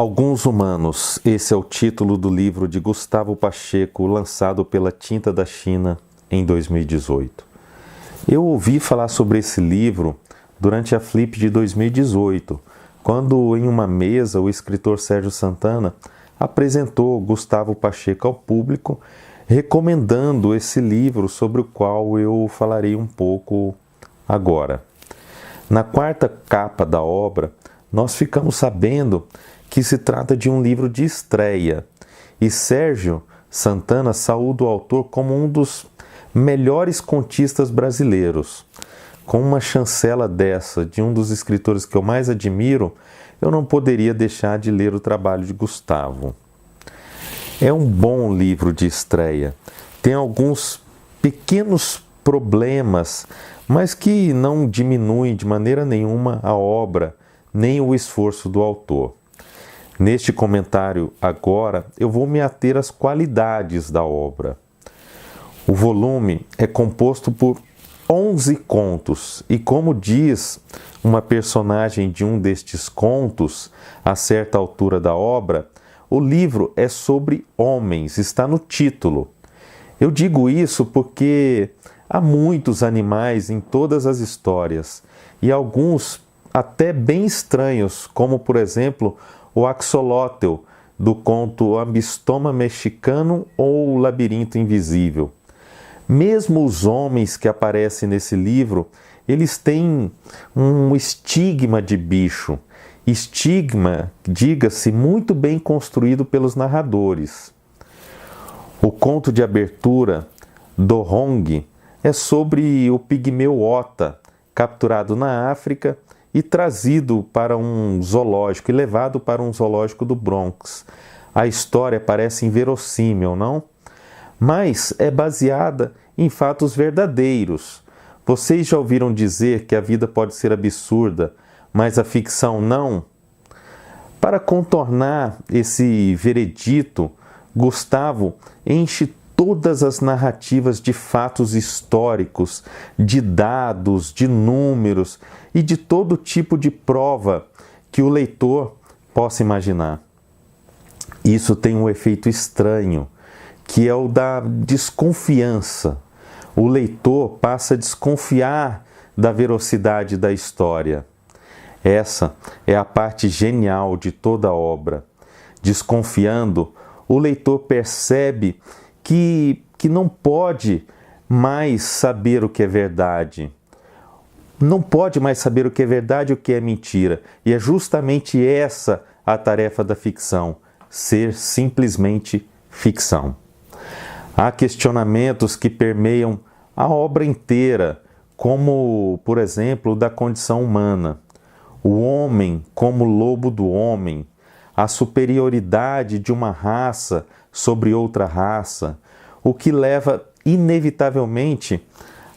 Alguns Humanos, esse é o título do livro de Gustavo Pacheco, lançado pela Tinta da China em 2018. Eu ouvi falar sobre esse livro durante a Flip de 2018, quando em uma mesa o escritor Sérgio Santana apresentou Gustavo Pacheco ao público, recomendando esse livro sobre o qual eu falarei um pouco agora. Na quarta capa da obra, nós ficamos sabendo que se trata de um livro de estreia, e Sérgio Santana saúda o autor como um dos melhores contistas brasileiros. Com uma chancela dessa, de um dos escritores que eu mais admiro, eu não poderia deixar de ler o trabalho de Gustavo. É um bom livro de estreia. Tem alguns pequenos problemas, mas que não diminuem de maneira nenhuma a obra, nem o esforço do autor. Neste comentário agora, eu vou me ater às qualidades da obra. O volume é composto por 11 contos e, como diz uma personagem de um destes contos, a certa altura da obra, o livro é sobre homens, está no título. Eu digo isso porque há muitos animais em todas as histórias e alguns até bem estranhos, como por exemplo o axolótl do conto Ambistoma Mexicano ou O Labirinto Invisível. Mesmo os homens que aparecem nesse livro, eles têm um estigma de bicho. Estigma, diga-se, muito bem construído pelos narradores. O conto de abertura, Dohong, é sobre o pigmeu Ota, capturado na África e trazido para um zoológico e levado para um zoológico do Bronx. A história parece inverossímil, não? Mas é baseada em fatos verdadeiros. Vocês já ouviram dizer que a vida pode ser absurda, mas a ficção não? Para contornar esse veredito, Gustavo enche todas as narrativas de fatos históricos, de dados, de números e de todo tipo de prova que o leitor possa imaginar. Isso tem um efeito estranho, que é o da desconfiança. O leitor passa a desconfiar da veracidade da história. Essa é a parte genial de toda a obra. Desconfiando, o leitor percebe que não pode mais saber o que é verdade. Não pode mais saber o que é verdade e o que é mentira. E é justamente essa a tarefa da ficção, ser simplesmente ficção. Há questionamentos que permeiam a obra inteira, como, por exemplo, o da condição humana. O homem como lobo do homem, a superioridade de uma raça sobre outra raça, o que leva inevitavelmente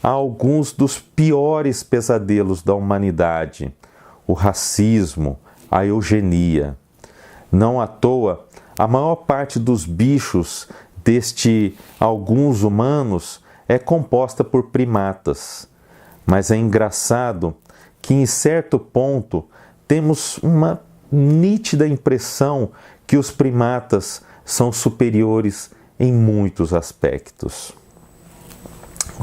a alguns dos piores pesadelos da humanidade, o racismo, a eugenia. Não à toa, a maior parte dos bichos deste alguns humanos é composta por primatas. Mas é engraçado que em certo ponto temos uma nítida impressão que os primatas são superiores em muitos aspectos.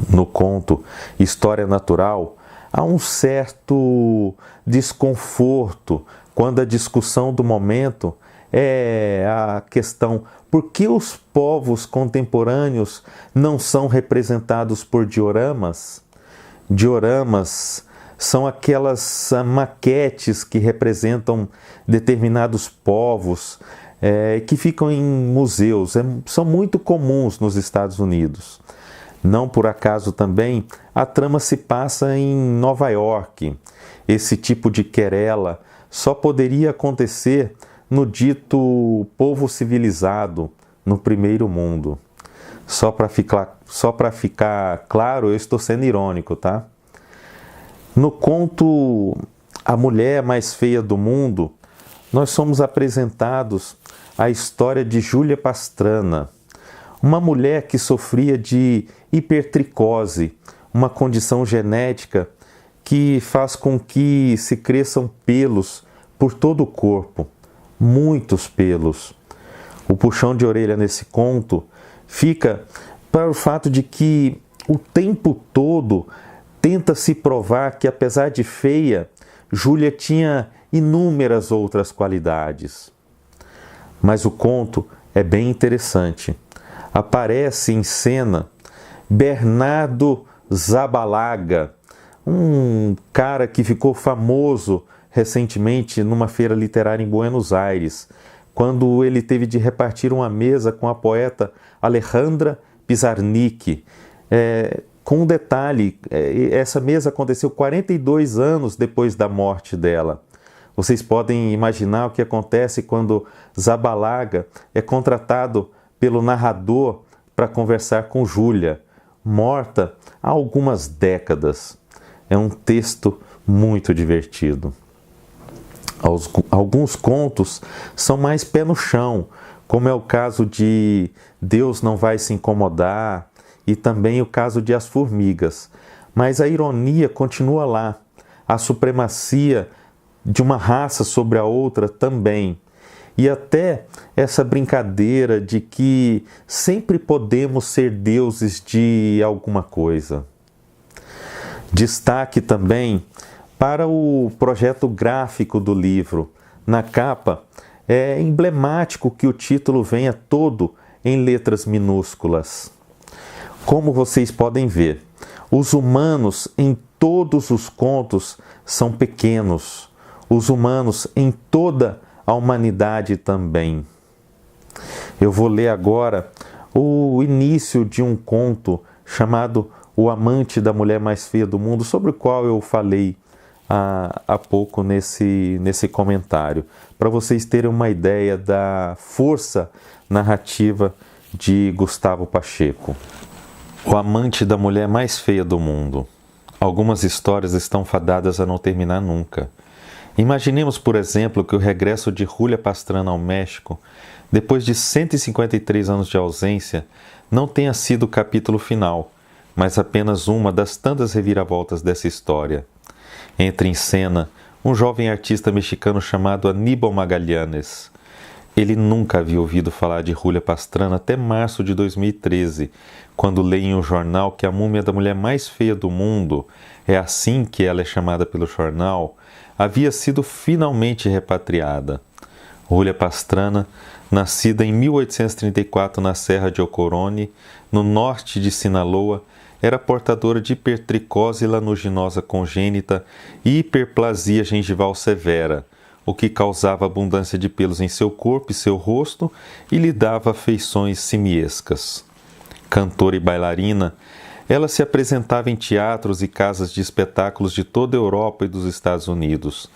No conto História Natural, há um certo desconforto quando a discussão do momento é a questão: por que os povos contemporâneos não são representados por dioramas? Dioramas são aquelas maquetes que representam determinados povos que ficam em museus. São muito comuns nos Estados Unidos. Não por acaso também a trama se passa em Nova York. Esse tipo de querela só poderia acontecer no dito povo civilizado, no primeiro mundo. Só para ficar claro, eu estou sendo irônico, tá? No conto A Mulher Mais Feia do Mundo, nós somos apresentados a história de Júlia Pastrana, uma mulher que sofria de hipertricose, uma condição genética que faz com que se cresçam pelos por todo o corpo, muitos pelos. O puxão de orelha nesse conto fica para o fato de que o tempo todo tenta se provar que, apesar de feia, Júlia tinha inúmeras outras qualidades. Mas o conto é bem interessante. Aparece em cena Bernardo Zabalaga, um cara que ficou famoso recentemente numa feira literária em Buenos Aires, quando ele teve de repartir uma mesa com a poeta Alejandra Pizarnik. Com um detalhe, essa mesa aconteceu 42 anos depois da morte dela. Vocês podem imaginar o que acontece quando Zabalaga é contratado pelo narrador para conversar com Júlia, morta há algumas décadas. É um texto muito divertido. Alguns contos são mais pé no chão, como é o caso de Deus Não Vai Se Incomodar e também o caso de As Formigas. Mas a ironia continua lá, a supremacia de uma raça sobre a outra também. E até essa brincadeira de que sempre podemos ser deuses de alguma coisa. Destaque também para o projeto gráfico do livro. Na capa, é emblemático que o título venha todo em letras minúsculas. Como vocês podem ver, os humanos em todos os contos são pequenos. Os humanos em toda a humanidade também. Eu vou ler agora o início de um conto chamado O Amante da Mulher Mais Feia do Mundo, sobre o qual eu falei há pouco nesse comentário, para vocês terem uma ideia da força narrativa de Gustavo Pacheco. O Amante da Mulher Mais Feia do Mundo. Algumas histórias estão fadadas a não terminar nunca. Imaginemos, por exemplo, que o regresso de Júlia Pastrana ao México, depois de 153 anos de ausência, não tenha sido o capítulo final, mas apenas uma das tantas reviravoltas dessa história. Entra em cena um jovem artista mexicano chamado Aníbal Magallanes. Ele nunca havia ouvido falar de Júlia Pastrana até março de 2013, quando lê em um jornal que a múmia da mulher mais feia do mundo, é assim que ela é chamada pelo jornal, havia sido finalmente repatriada. Júlia Pastrana, nascida em 1834 na Serra de Ocorone, no norte de Sinaloa, era portadora de hipertricose lanuginosa congênita e hiperplasia gengival severa, o que causava abundância de pelos em seu corpo e seu rosto e lhe dava feições simiescas. Cantora e bailarina, ela se apresentava em teatros e casas de espetáculos de toda a Europa e dos Estados Unidos.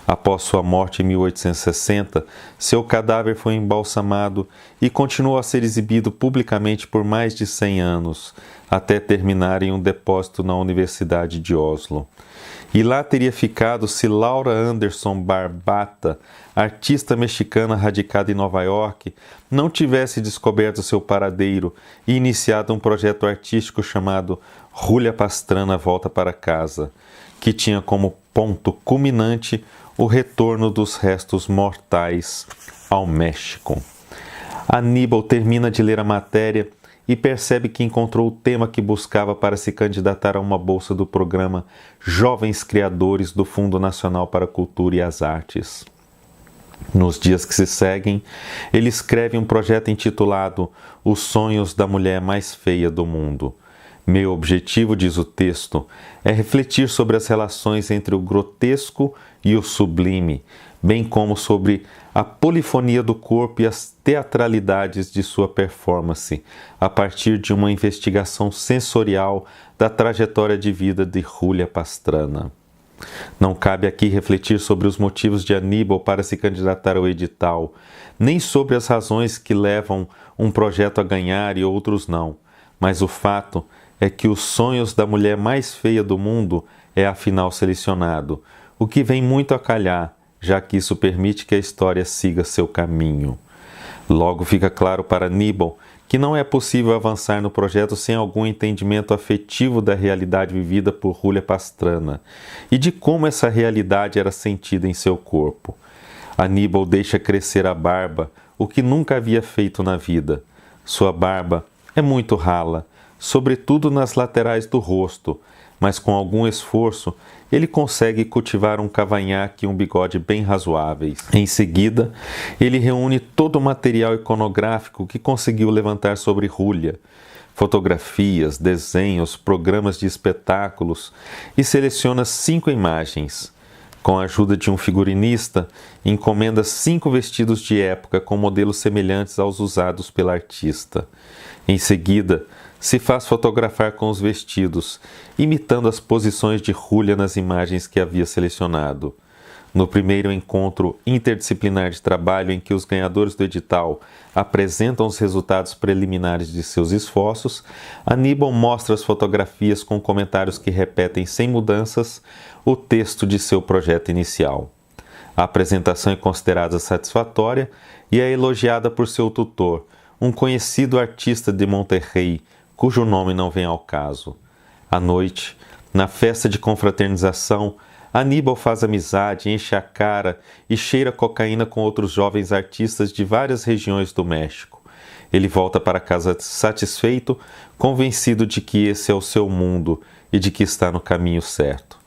Após sua morte em 1860, seu cadáver foi embalsamado e continuou a ser exibido publicamente por mais de 100 anos, até terminar em um depósito na Universidade de Oslo. E lá teria ficado se Laura Anderson Barbata, artista mexicana radicada em Nova York, não tivesse descoberto seu paradeiro e iniciado um projeto artístico chamado Júlia Pastrana Volta para Casa, que tinha como ponto culminante o retorno dos restos mortais ao México. Aníbal termina de ler a matéria e percebe que encontrou o tema que buscava para se candidatar a uma bolsa do programa Jovens Criadores do Fundo Nacional para a Cultura e as Artes. Nos dias que se seguem, ele escreve um projeto intitulado Os Sonhos da Mulher Mais Feia do Mundo. Meu objetivo, diz o texto, é refletir sobre as relações entre o grotesco e o sublime, bem como sobre a polifonia do corpo e as teatralidades de sua performance, a partir de uma investigação sensorial da trajetória de vida de Júlia Pastrana. Não cabe aqui refletir sobre os motivos de Aníbal para se candidatar ao edital, nem sobre as razões que levam um projeto a ganhar e outros não, mas o fato é que Os Sonhos da Mulher Mais Feia do Mundo é afinal selecionado, o que vem muito a calhar, já que isso permite que a história siga seu caminho. Logo fica claro para Aníbal que não é possível avançar no projeto sem algum entendimento afetivo da realidade vivida por Júlia Pastrana e de como essa realidade era sentida em seu corpo. Aníbal deixa crescer a barba, o que nunca havia feito na vida. Sua barba é muito rala, sobretudo nas laterais do rosto, mas com algum esforço ele consegue cultivar um cavanhaque e um bigode bem razoáveis. Em seguida, ele reúne todo o material iconográfico que conseguiu levantar sobre Rúlia, fotografias, desenhos, programas de espetáculos, e seleciona 5 imagens. Com a ajuda de um figurinista, encomenda 5 vestidos de época com modelos semelhantes aos usados pela artista. Em seguida, se faz fotografar com os vestidos, imitando as posições de Rúlia nas imagens que havia selecionado. No primeiro encontro interdisciplinar de trabalho em que os ganhadores do edital apresentam os resultados preliminares de seus esforços, Aníbal mostra as fotografias com comentários que repetem sem mudanças o texto de seu projeto inicial. A apresentação é considerada satisfatória e é elogiada por seu tutor, um conhecido artista de Monterrey, cujo nome não vem ao caso. À noite, na festa de confraternização, Aníbal faz amizade, enche a cara e cheira cocaína com outros jovens artistas de várias regiões do México. Ele volta para casa satisfeito, convencido de que esse é o seu mundo e de que está no caminho certo.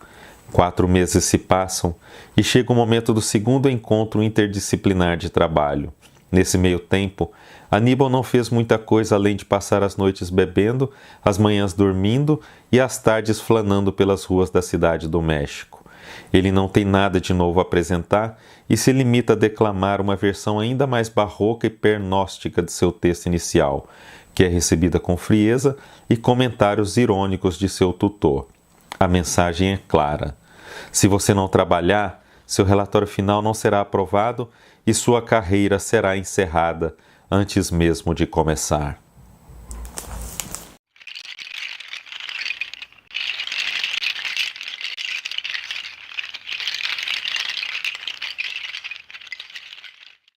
4 meses se passam e chega o momento do segundo encontro interdisciplinar de trabalho. Nesse meio tempo, Aníbal não fez muita coisa além de passar as noites bebendo, as manhãs dormindo e as tardes flanando pelas ruas da cidade do México. Ele não tem nada de novo a apresentar e se limita a declamar uma versão ainda mais barroca e pernóstica de seu texto inicial, que é recebida com frieza e comentários irônicos de seu tutor. A mensagem é clara. Se você não trabalhar, seu relatório final não será aprovado e sua carreira será encerrada antes mesmo de começar.